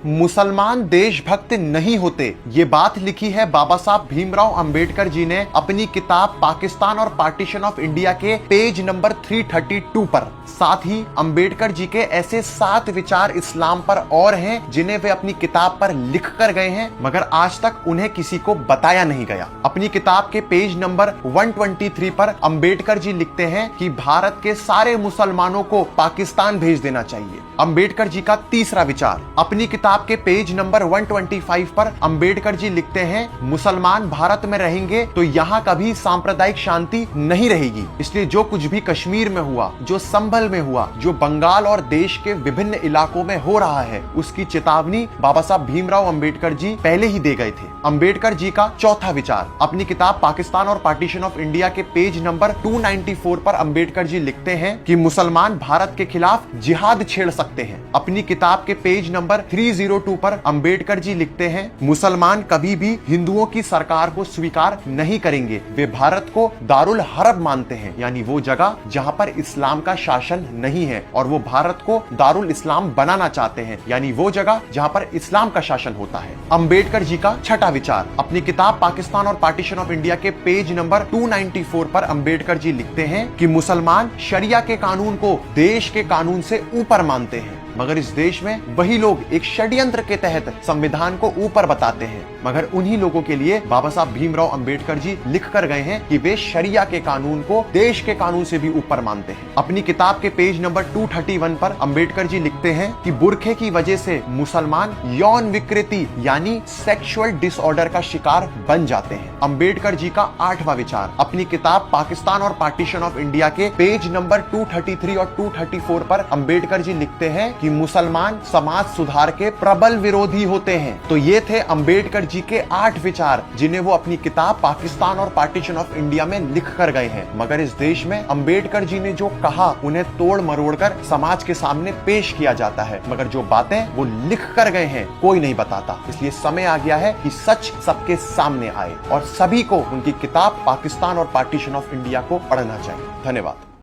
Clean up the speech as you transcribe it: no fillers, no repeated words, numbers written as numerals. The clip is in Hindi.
मुसलमान देशभक्त नहीं होते, ये बात लिखी है बाबा साहब भीमराव अंबेडकर जी ने अपनी किताब पाकिस्तान और पार्टीशन ऑफ इंडिया के पेज नंबर 332 पर। साथ ही अंबेडकर जी के ऐसे 7 विचार इस्लाम पर और हैं जिन्हें वे अपनी किताब पर लिख कर गए हैं, मगर आज तक उन्हें किसी को बताया नहीं गया। अपनी किताब के पेज नंबर 123 पर अंबेडकर जी लिखते हैं कि भारत के सारे मुसलमानों को पाकिस्तान भेज देना चाहिए। अंबेडकर जी का तीसरा विचार। अपनी किताब के पेज नंबर 125 पर अंबेडकर जी लिखते हैं, मुसलमान भारत में रहेंगे तो यहाँ कभी सांप्रदायिक शांति नहीं रहेगी, इसलिए जो कुछ भी कश्मीर में हुआ, जो संभल में हुआ, जो बंगाल और देश के विभिन्न इलाकों में हो रहा है, उसकी चेतावनी बाबा साहब भीमराव अंबेडकर जी पहले ही दे गए थे। अंबेडकर जी का चौथा विचार। अपनी किताब पाकिस्तान और पार्टीशन ऑफ इंडिया के पेज नंबर 294 पर अंबेडकर जी लिखते हैं कि मुसलमान भारत के खिलाफ जिहाद छेड़ सकते हैं। अपनी किताब के पेज नंबर 302 पर अंबेडकर जी लिखते हैं, मुसलमान कभी भी हिंदुओं की सरकार को स्वीकार नहीं करेंगे। वे भारत को दारुल हरब मानते हैं, यानी वो जगह जहां पर इस्लाम का शासन नहीं है, और वो भारत को दारुल इस्लाम बनाना चाहते हैं, यानी वो जगह जहां पर इस्लाम का शासन होता है। अंबेडकर जी का छठा विचार। अपनी किताब पाकिस्तान और पार्टीशन ऑफ इंडिया के पेज नंबर 294 पर अंबेडकर जी लिखते हैं कि मुसलमान शरिया के कानून को देश के कानून से ऊपर मानते हैं, मगर इस देश में वही लोग एक षड्यंत्र के तहत संविधान को ऊपर बताते हैं। मगर उन्हीं लोगों के लिए बाबा साहब भीमराव अंबेडकर जी लिख कर गए हैं कि वे शरिया के कानून को देश के कानून से भी ऊपर मानते हैं। अपनी किताब के पेज नंबर 231 पर अंबेडकर जी लिखते हैं कि बुरखे की वजह से मुसलमान यौन विकृति यानी सेक्सुअल डिसऑर्डर का शिकार बन जाते हैं। अंबेडकर जी का 8वां विचार। अपनी किताब पाकिस्तान और पार्टीशन ऑफ इंडिया के पेज नंबर 233 और 234 पर अंबेडकर जी लिखते हैं कि मुसलमान समाज सुधार के प्रबल विरोधी होते हैं। तो ये थे अंबेडकर जी के 8 विचार जिन्हें वो अपनी किताब पाकिस्तान और पार्टीशन ऑफ इंडिया में लिख कर गए हैं। मगर इस देश में अंबेडकर जी ने जो कहा उन्हें तोड़ मरोड़ कर समाज के सामने पेश किया जाता है, मगर जो बातें वो लिख कर गए हैं कोई नहीं बताता। इसलिए समय आ गया है कि सच सबके सामने आए और सभी को उनकी किताब पाकिस्तान और पार्टीशन ऑफ इंडिया को पढ़ना चाहिए। धन्यवाद।